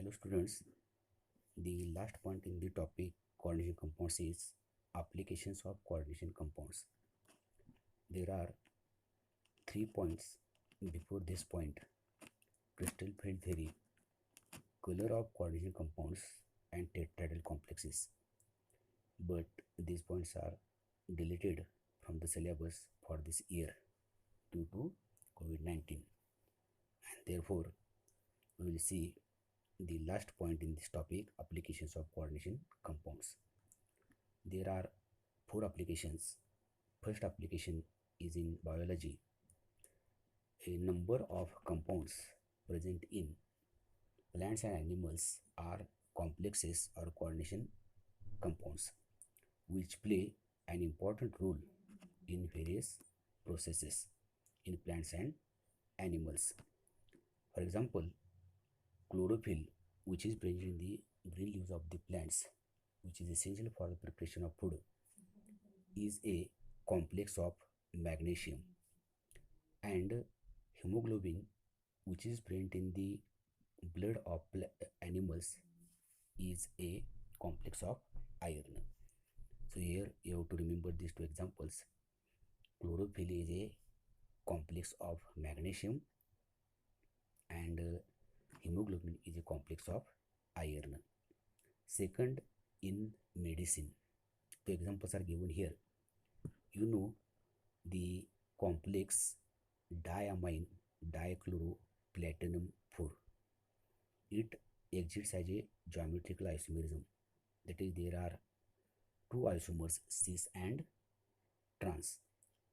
Hello students, the last point in the topic coordination compounds is applications of coordination compounds. There are 3 points before this point: crystal field theory, color of coordination compounds, and tetrahedral complexes. But these points are deleted from the syllabus for this year due to COVID-19, and therefore we will see the last point in this topic, applications of coordination compounds. There are 4 applications. First application is in biology. A number of compounds present in plants and animals are complexes or coordination compounds which play an important role in various processes in plants and animals. For example, chlorophyll, which is present in the green leaves of the plants, which is essential for the preparation of food, is a complex of magnesium, and hemoglobin, which is present in the blood of animals, is a complex of iron. So here you have to remember these 2 examples. Chlorophyll is a complex of magnesium, and hemoglobin is a complex of iron. Second, in medicine, 2 examples are given here. You know the complex diamine dichloroplatinum 4. It exists as a geometrical isomerism. That is, there are 2 isomers, cis and trans.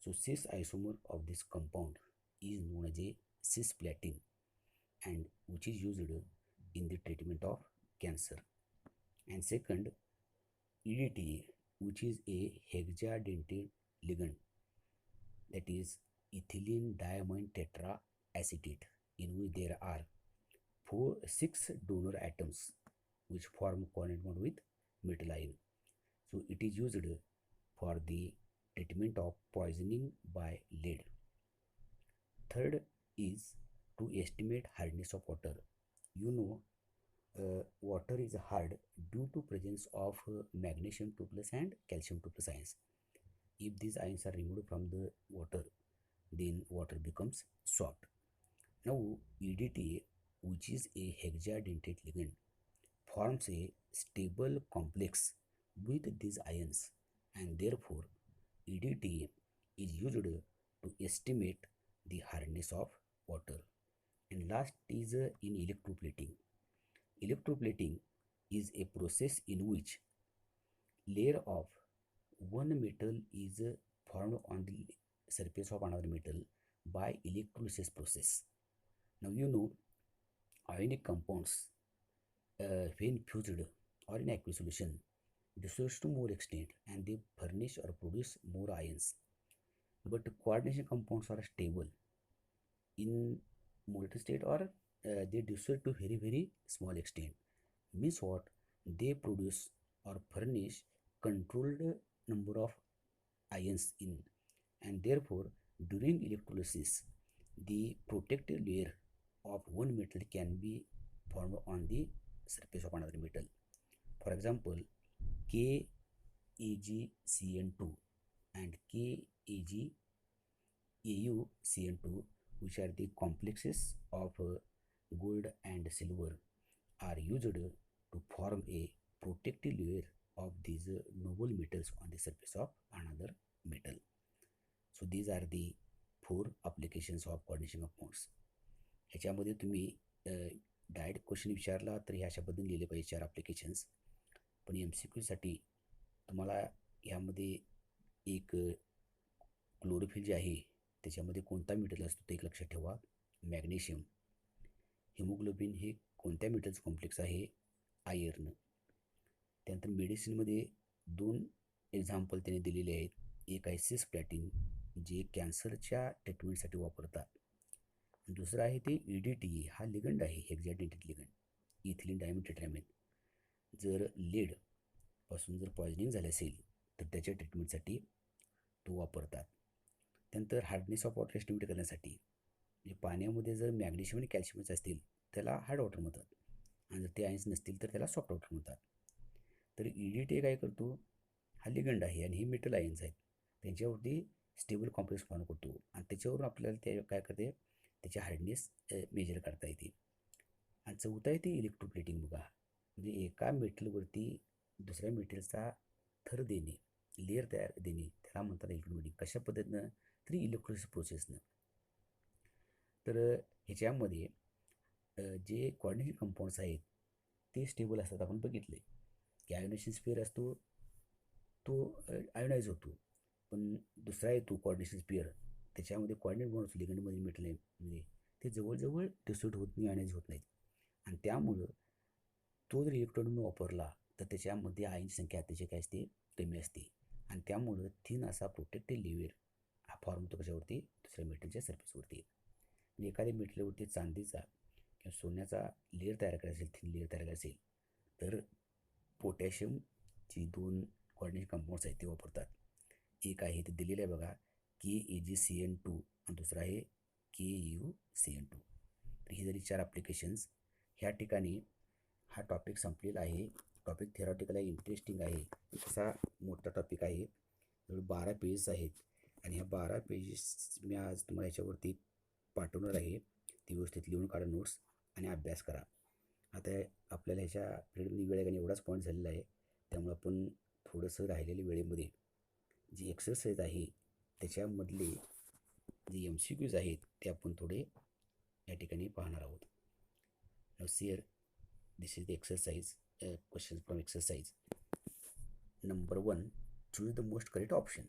So cis isomer of this compound is known as a cisplatin, and which is used in the treatment of cancer. And second, EDTA, which is a hexadentate ligand, that is ethylene diamine tetraacetate, in which there are 6 donor atoms which form covalent bond with metal ion. So it is used for the treatment of poisoning by lead. Third is to estimate hardness of water. You know, water is hard due to presence of magnesium 2 plus and calcium 2 plus ions. If these ions are removed from the water, then water becomes soft. Now EDTA, which is a hexadentate ligand, forms a stable complex with these ions, and therefore EDTA is used to estimate the hardness of water. And last is in electroplating. Electroplating is a process in which layer of one metal is formed on the surface of another metal by electrolysis process. Now you know ionic compounds, when fused or in aqueous solution, dissociate to more extent and they furnish or produce more ions. But coordination compounds are stable in molten state, or they dissociate to very small extent. Means what? They produce or furnish controlled number of ions in, and therefore during electrolysis the protective layer of one metal can be formed on the surface of another metal. For example, KAgCN2 and KAgAuCN2, which are the complexes of gold and silver, are used to form a protective layer of these noble metals on the surface of another metal. So these are the 4 applications of coordination compounds. ह्याच्यामध्ये तुम्ही direct question विचारला तर ह्या अशा पद्धतीने लिहिले पाहिजे 4 applications. पण MCQसाठी तुम्हाला ह्यामध्ये एक क्लोरोफिल जे आहे त्याच्यामध्ये कोणता मेटल असतो ते एक लक्षात ठेवा, मॅग्नेशियम. हिमोग्लोबिन हे कोणत्या मेटलचं कॉम्प्लेक्स आहे, आयर्न. त्यानंतर मेडिसिनमध्ये 2 एक्झाम्पल त्याने दिलेले आहेत. एक आहे सिसप्लॅटिन, जे कॅन्सरच्या ट्रीटमेंटसाठी वापरतात. दुसरं आहे ते EDTA, हा लिगंड आहे, हेक्झाडेंटेट लिगंड, इथिलीन डायमिन टेट्रामिन. जर लेडपासून जर पॉयझनिंग झालं असेल तर त्याच्या ट्रीटमेंटसाठी तो वापरतात. त्यानंतर हार्डनेस ऑफ वॉटर एस्टिमेट करण्यासाठी, म्हणजे पाण्यामध्ये जर मॅग्नेशियम आणि कॅल्शियमच असतील त्याला हार्ड वॉटर म्हणतात, आणि जर ते आयन्स नसतील तर त्याला सॉफ्ट आउटर म्हणतात. तर EDTA काय करतो, हा लिगंड आहे आणि हे मेटल आयन्स आहेत, त्यांच्यावरती स्टेबल कॉम्प्लेक्स फॉर्म करतो आणि त्याच्यावरून आपल्याला ते काय करते, त्याची हार्डनेस मेजर करता येते. आणि चौथा आहे ते इलेक्ट्रोप्लेटिंग. बघा, म्हणजे एका मेटलवरती दुसऱ्या मेटलचा थर देणे, लेअर तयार देणे, त्याला म्हणतात इलेक्ट्रोप्लेटिंग. कशा पद्धतीनं, तरी इलेक्ट्रोलिसिस प्रोसेसनं. तर ह्याच्यामध्ये जे कोऑर्डिनेशन कंपाऊंड्स आहेत ते स्टेबल असतात. आपण बघितले की आयोनायझेशन स्पेअर असतो तो आयोनाइज होतो, पण दुसरा येतो कोऑर्डिनेशन स्पेअर, त्याच्यामध्ये कोऑर्डिनेट बॉन्ड्स लिगंडमध्ये मेटल म्हणजे ते जवळजवळ डिस्ट्रीब्यूट होत नाही, आयोनाइज होत नाहीत. आणि त्यामुळं तो जर इलेक्ट्रॉन वापरला तर त्याच्यामध्ये आयनची संख्या अतिशय काय असते, कमी असते. आणि त्यामुळं थिन असा प्रोटेक्टेड लेयर हा फॉर्म होतो कशावरती, दुसऱ्या मेटलच्या सरफेसवरती. म्हणजे एखाद्या मेटलवरती चांदीचा किंवा सोन्याचा लेअर तयार करायचा असेल, थिन लेअर तयार करायची असेल, तर पोटॅशियमची 2 कोऑर्डिनेशन कंपाऊंड्स आहेत ते वापरतात. एक आहे ते दिलेलं आहे बघा, KAgCN2 आणि दुसरा आहे KuCN2. तर ही जरी 4 ॲप्लिकेशन्स. ह्या ठिकाणी हा टॉपिक संपलेला आहे. टॉपिक थेरॉटिकल आहे, इंटरेस्टिंग आहे, तसा मोठा टॉपिक आहे. जवळ 12 पेजेस आहेत आणि ह्या 12 पेजेस मी आज तुम्हाला याच्यावरती पाठवणार आहे. ती व्यवस्थित लिहून काढा नोट्स आणि अभ्यास करा. आता आपल्याला ह्याच्या पिरियडमध्ये वेळेने एवढाच पॉईंट झालेला आहे, त्यामुळे आपण थोडंसं राहिलेल्या वेळेमध्ये जी एक्सरसाइज आहे त्याच्यामधले जे MCQs आहेत ते आपण थोडे या ठिकाणी पाहणार आहोत. Now see here this is the exercise, question from exercise number 1. Choose the most correct option.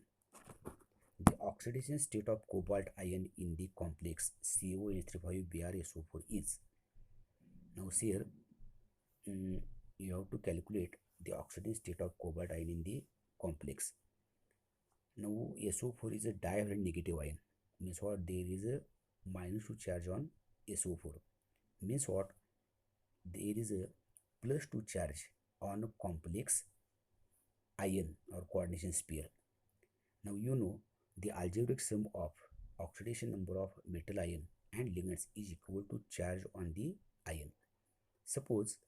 The oxidation state of cobalt ion in the complex COH35BrSO4 is. Now here you have to calculate the oxidation state of cobalt ion in the complex. Now SO4 is a divalent negative ion, means what, there is a -2 charge on SO4, means what, there is a +2 charge on a complex ion or coordination sphere. Now you know the algebraic sum of oxidation number of metal ion and ligands is equal to charge on the ion. Suppose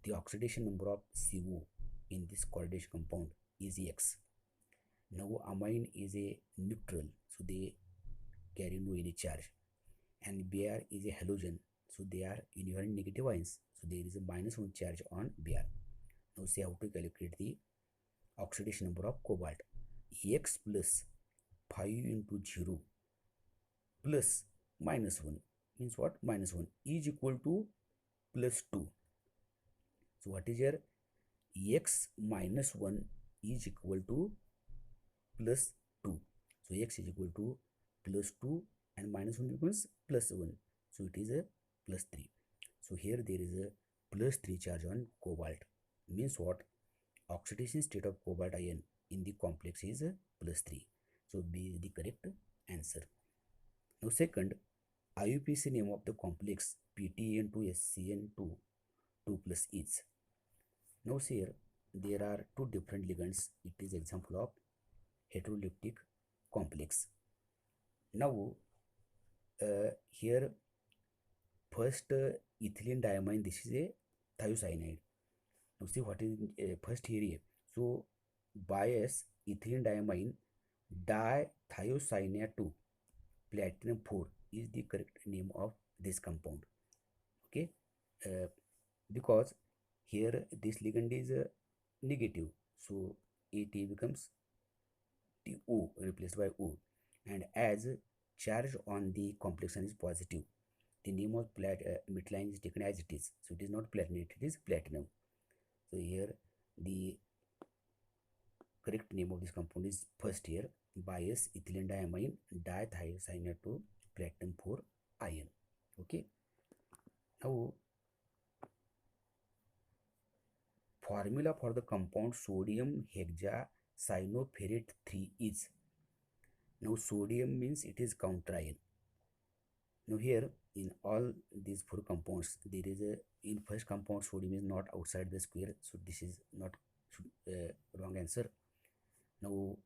the oxidation number of CO in this coordination compound is X. Now amine is a neutral, so they carry no any charge, and Br is a halogen, so they are inherent negative ions, so there is a -1 charge on Br. Now see how to calculate the oxidation number of cobalt. X plus 5 into 0 plus -1 means what, -1 is equal to +2. So what is your X minus 1 is equal to +2. So X is equal to +2 and -1 becomes +1. So it is a +3. So here there is a +3 charge on cobalt, means what, oxidation state of cobalt ion in the complex is +3. So B is the correct answer. Now second, IUPAC name of the complex PTN2SCN2 2 plus is. Now here there are two different ligands. It is example of heteroleptic complex. Now here first ethylene diamine, this is a thiocyanide. Now see what is first here. So bias ethylene diamine dithiocyanate platinum 4 is the correct name of this compound. Okay, because here this ligand is negative, so AT becomes TO replaced by O, and as charge on the complex is positive, the name of metal ion is taken as it is, so it is not platinum, it is platinum. So here the correct name of this compound is first here, bias ethylene diamine dithiocyanate platinum 4 ion. Okay, now formula for the compound sodium hexacyanoferrate 3 is. Now sodium means it is counter ion. Now here in all these 4 compounds there is a, in first compound sodium is not outside the square, so this is not wrong answer. Now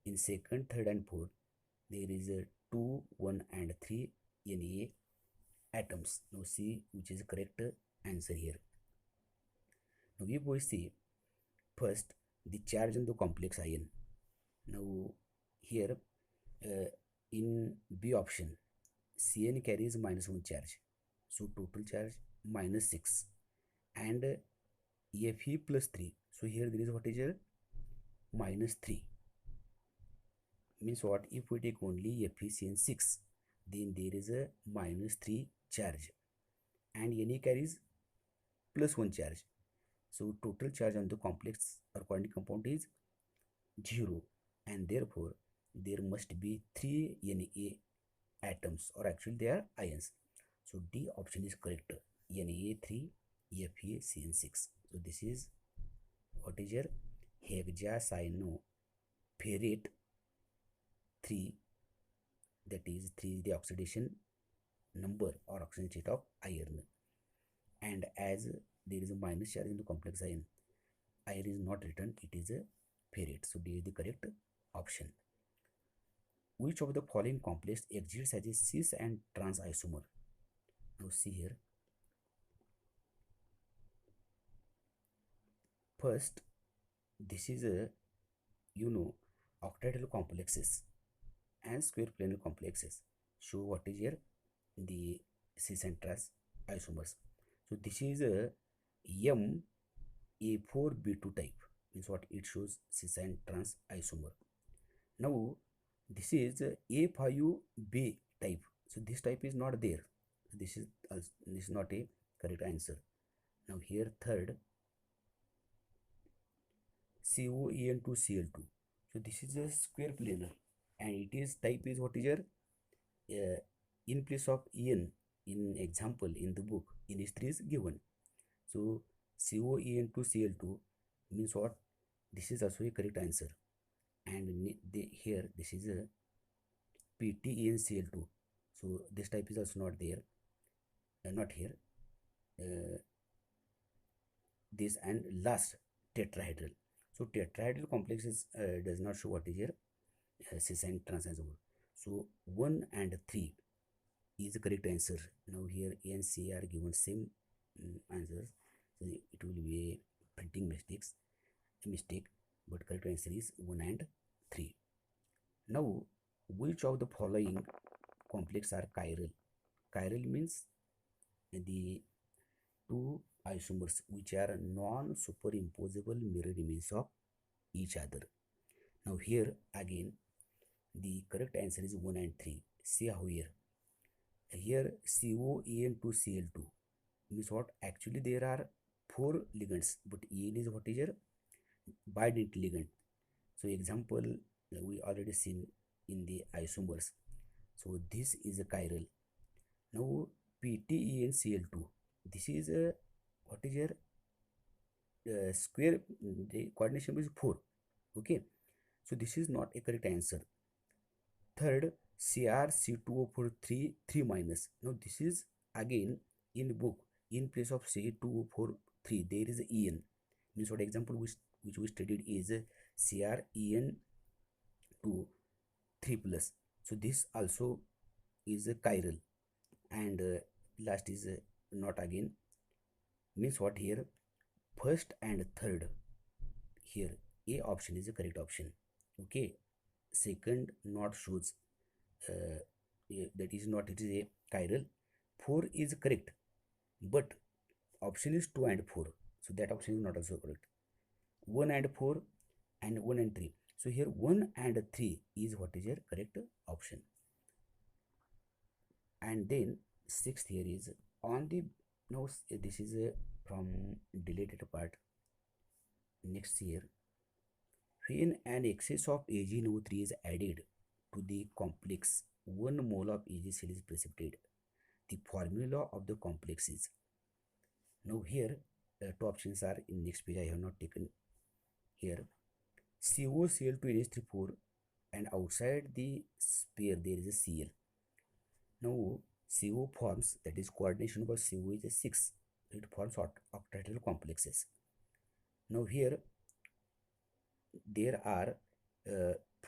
in second, third and fourth there is a 2, 1 and 3 Na atoms. Now see which is correct answer here. Now if we see first the charge on the complex ion. Now here in B option, Cn carries -1 charge, so total charge -6, and Fe plus 3. So here there is what is here -3. Means what? If we take only Fe6, then there is a -3 charge, and Ne carries +1 charge. So total charge on the complex or quantum compound is 0, and therefore there must be 3 Na atoms, or actually they are ions. So D option is correct. Na3 FeCN6. So this is what is your hexacyanoferrate 3, that is 3 is the oxidation number or oxidation state of iron, and as there is a minus charge in the complex iron is not written, it is a ferrate. So D is the correct option. Which of the following complex exists as a cis and trans isomer? Now see here. First, this is a octahedral complexes and square planar complexes show what is here the cis and trans isomers. So this is a A4B2 type, means what? It shows cis and trans isomer. Now this is A5B type, so this type is not there. This is not a correct answer. Now here third, COEN2Cl2. So this is a square planar, and it is type is what is your in place of En in example in the book in history is given. So COEN2Cl2 means what? This is also a correct answer, and here this is a PTENCl2. So this type is also not there, not here. This and last tetrahedral. So tetrahedral complexes does not show what is here cis and trans isomer. So 1 and 3 is the correct answer. Now here A and C are given same answers, so it will be a printing mistake, but correct answer is 1 and 3. Now which of the following complex are chiral? Chiral means the two isomers which are non-superimposable mirror images of each other. Now here again the correct answer is 1 and 3. See how here COEN2Cl2 means what? Actually there are 4 ligands, but En is what is here bidentate ligand. So example we already seen in the isomers. So this is a chiral. Now PTENCl2, this is a what is here square, the coordination is 4. Okay, so this is not a correct answer. Third, CrC2O4 3 minus. Now this is again in book in place of C2O4 3 there is En, means what? Example which we studied is CrEn2 3 plus. So this also is a chiral, and last is not again, means what? Here first and third, here A option is the correct option. Okay, second not shows that is not, it is a chiral. 4 is correct, but option is 2 and 4, so that option is not also correct. 1 and 4 and 1 and 3, so here 1 and 3 is what is your correct option. And then sixth here is on the, now this is from deleted part. Next year, when an excess of AgNO3 is added to the complex, 1 mole of AgCl is precipitated. The formula of the complex is, now here two options are in next page, I have not taken here. COCl2NH34, and outside the sphere there is a Cl. Now CO forms, that is coordination of CO is a 6, it forms octahedral complexes. Now here there are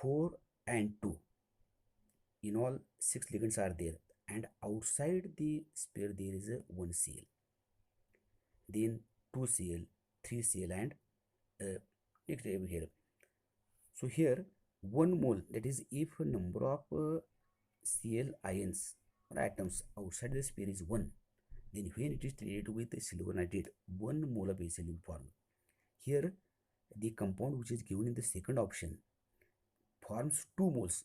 4 and 2, in all 6 ligands are there, and outside the sphere there is a 1 Cl, then 2 Cl, 3Cl and next here. So here 1 mole, that is if number of Cl ions or atoms outside the sphere is 1, then when it is treated with silver nitrate, 1 mole of HCl will form. Here the compound which is given in the second option forms 2 moles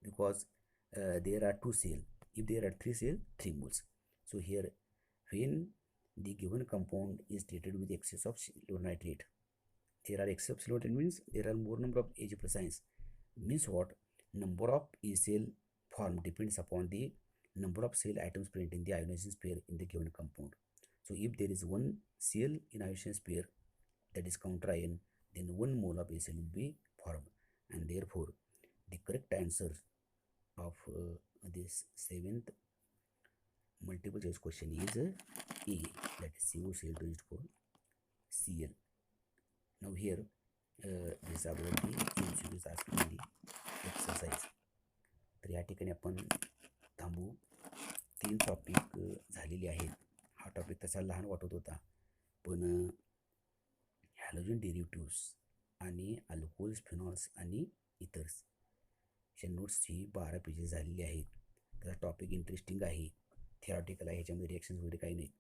because there are 2 Cl. If there are 3 Cl, 3 moles. So here when the given compound is treated with excess of silver nitrate, there are excess of silver nitrate means there are more number of Ag plus ions. Means what? Number of E cell formed depends upon the number of cell atoms present in the ionization pair in the given compound. So if there is 1 Cl in ionization pair, that is counter ion, then 1 mole of HCl will be formed, and therefore the correct answer of this 7th multiple choice question is A, that is COCl2 is for Cl. Now here this about the MCQ is asking the exercise. तर या ठिकाणी आपण थांबू. 3 topic झालेले आहेत. हा topic तसा लहान वाटत होता, पण हॅलोजन डेरिव्हेटिव्स आणि अल्कोहोल्स, फिनॉल्स आणि इथर्स ह्या नोट्सची 12 पेजेस झालेली आहेत. त्याचा टॉपिक इंटरेस्टिंग आहे, थेरॉटिकल आहे, ह्याच्यामध्ये रिॲक्शन्स वगैरे काही नाहीत.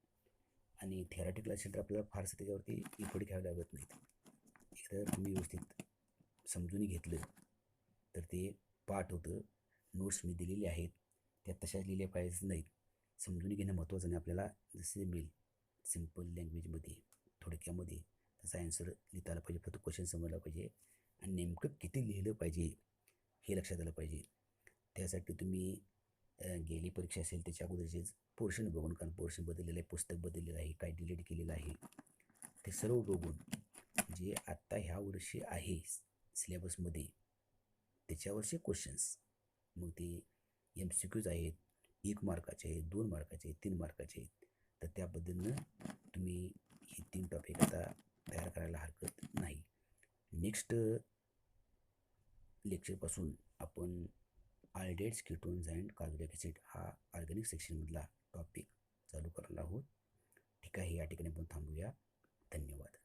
आणि थेरॉटिकल असेल तर आपल्याला फारसं त्याच्यावरती इफर्ट घ्यावे लागत नाहीत. एकदा तुम्ही व्यवस्थित समजून घेतलं तर ते पाठ होतं. नोट्स मी दिलेले आहेत त्या तशाच लिहिल्या पाहिजे नाहीत. समजून घेणं महत्त्वाचं नाही. आपल्याला जसे मिळेल सिम्पल लँग्वेजमध्ये, थोडक्यामध्ये त्याचा आन्सर लिहिता आला पाहिजे, फक्त क्वेश्चन समजला पाहिजे आणि नेमकं किती लिहिलं पाहिजे हे लक्षात आलं पाहिजे. त्यासाठी तुम्ही गेली परीक्षा असेल त्याच्या अगोदरचेच पोर्शन बघून, कारण पोर्शन बदललेलं आहे, पुस्तक बदललेलं आहे, काय डिलीट केलेलं आहे, ते सर्व बघून जे आत्ता ह्या वर्षी आहे सिलेबसमध्ये त्याच्यावरचे क्वेश्चन्स, मग ते MCQज आहेत, 1 मार्काचे आहेत, 2 मार्काचे आहेत, 3 मार्काचे आहेत, तर त्या पद्धतीनं तुम्ही हे 3 टॉपिक आता तयार करायला हरकत नाही. नेक्स्ट लेक्चरपासून आपण आल्डेट्स, कीटोन्स अँड कार्बोनिक ॲसिड हा ऑर्गॅनिक सेक्शनमधला टॉपिक चालू करणार आहोत. ठीक आहे, या ठिकाणी आपण थांबूया. धन्यवाद.